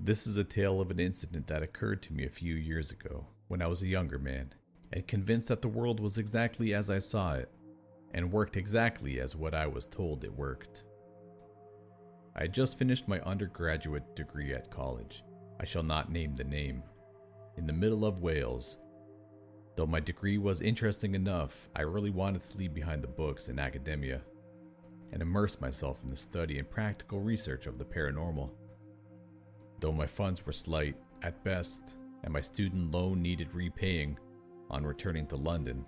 This is a tale of an incident that occurred to me a few years ago when I was a younger man, and convinced that the world was exactly as I saw it, and worked exactly as what I was told it worked. I had just finished my undergraduate degree at college, I shall not name the name, in the middle of Wales. Though my degree was interesting enough, I really wanted to leave behind the books and academia, and immerse myself in the study and practical research of the paranormal. Though my funds were slight, at best, and my student loan needed repaying on returning to London,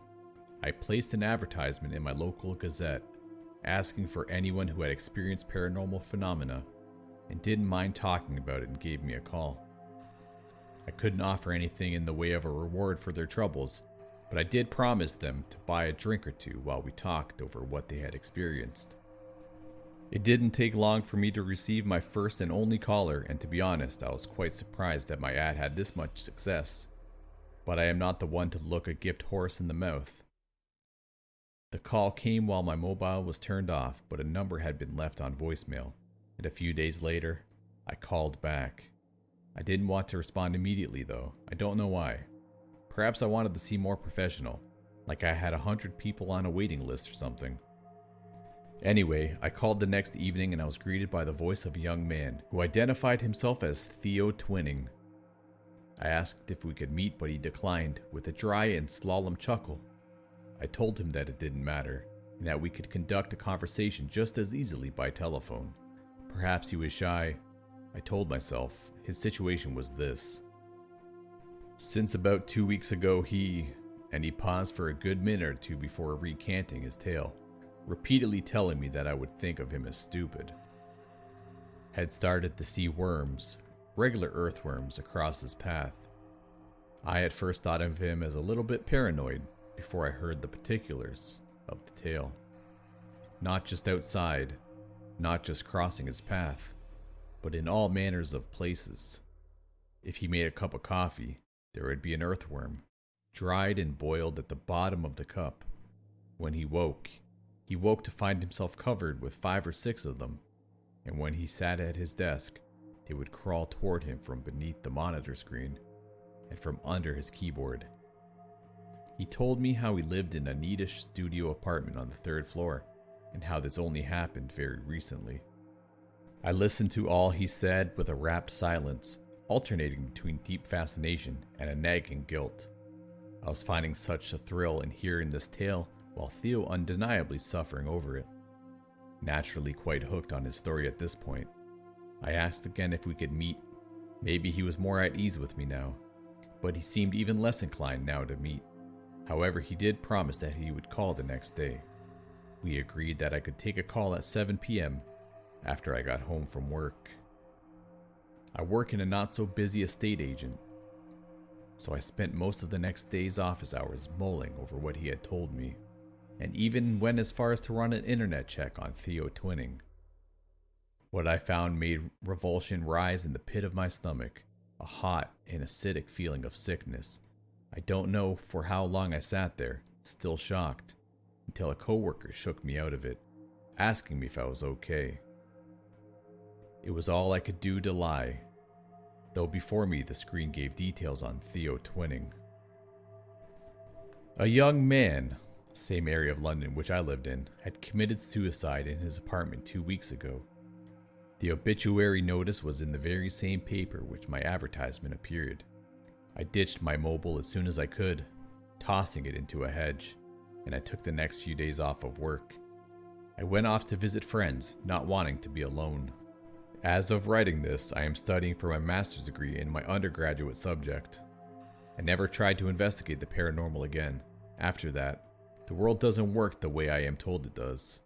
I placed an advertisement in my local gazette asking for anyone who had experienced paranormal phenomena and didn't mind talking about it and gave me a call. I couldn't offer anything in the way of a reward for their troubles, but I did promise them to buy a drink or two while we talked over what they had experienced. It didn't take long for me to receive my first and only caller, and to be honest, I was quite surprised that my ad had this much success. But I am not the one to look a gift horse in the mouth. The call came while my mobile was turned off, but a number had been left on voicemail, and a few days later, I called back. I didn't want to respond immediately though. I don't know why. Perhaps I wanted to seem more professional, like I had 100 people on a waiting list or something. Anyway, I called the next evening and I was greeted by the voice of a young man who identified himself as Theo Twinning. I asked if we could meet, but he declined with a dry and slalom chuckle. I told him that it didn't matter, and that we could conduct a conversation just as easily by telephone. Perhaps he was shy. I told myself his situation was this. Since about 2 weeks ago and he paused for a good minute or two before recanting his tale, repeatedly telling me that I would think of him as stupid. Had started to see worms, regular earthworms, across his path. I at first thought of him as a little bit paranoid before I heard the particulars of the tale. Not just outside, not just crossing his path, but in all manners of places. If he made a cup of coffee, there would be an earthworm, dried and boiled at the bottom of the cup. When he woke to find himself covered with 5 or 6 of them, and when he sat at his desk, they would crawl toward him from beneath the monitor screen and from under his keyboard. He told me how he lived in a neatish studio apartment on the 3rd floor, and how this only happened very recently. I listened to all he said with a rapt silence, alternating between deep fascination and a nagging guilt. I was finding such a thrill in hearing this tale, while Theo undeniably suffering over it. Naturally quite hooked on his story at this point, I asked again if we could meet. Maybe he was more at ease with me now, but he seemed even less inclined now to meet. However, he did promise that he would call the next day. We agreed that I could take a call at 7 p.m. after I got home from work. I work in a not-so-busy estate agent, so I spent most of the next day's office hours mulling over what he had told me, and even went as far as to run an internet check on Theo Twinning. What I found made revulsion rise in the pit of my stomach, a hot and acidic feeling of sickness. I don't know for how long I sat there, still shocked, until a coworker shook me out of it, asking me if I was okay. It was all I could do to lie, though before me the screen gave details on Theo Twinning. A young man, same area of London which I lived in, had committed suicide in his apartment 2 weeks ago. The obituary notice was in the very same paper which my advertisement appeared. I ditched my mobile as soon as I could, tossing it into a hedge, and I took the next few days off of work. I went off to visit friends, not wanting to be alone. As of writing this, I am studying for my master's degree in my undergraduate subject. I never tried to investigate the paranormal again. After that, the world doesn't work the way I am told it does.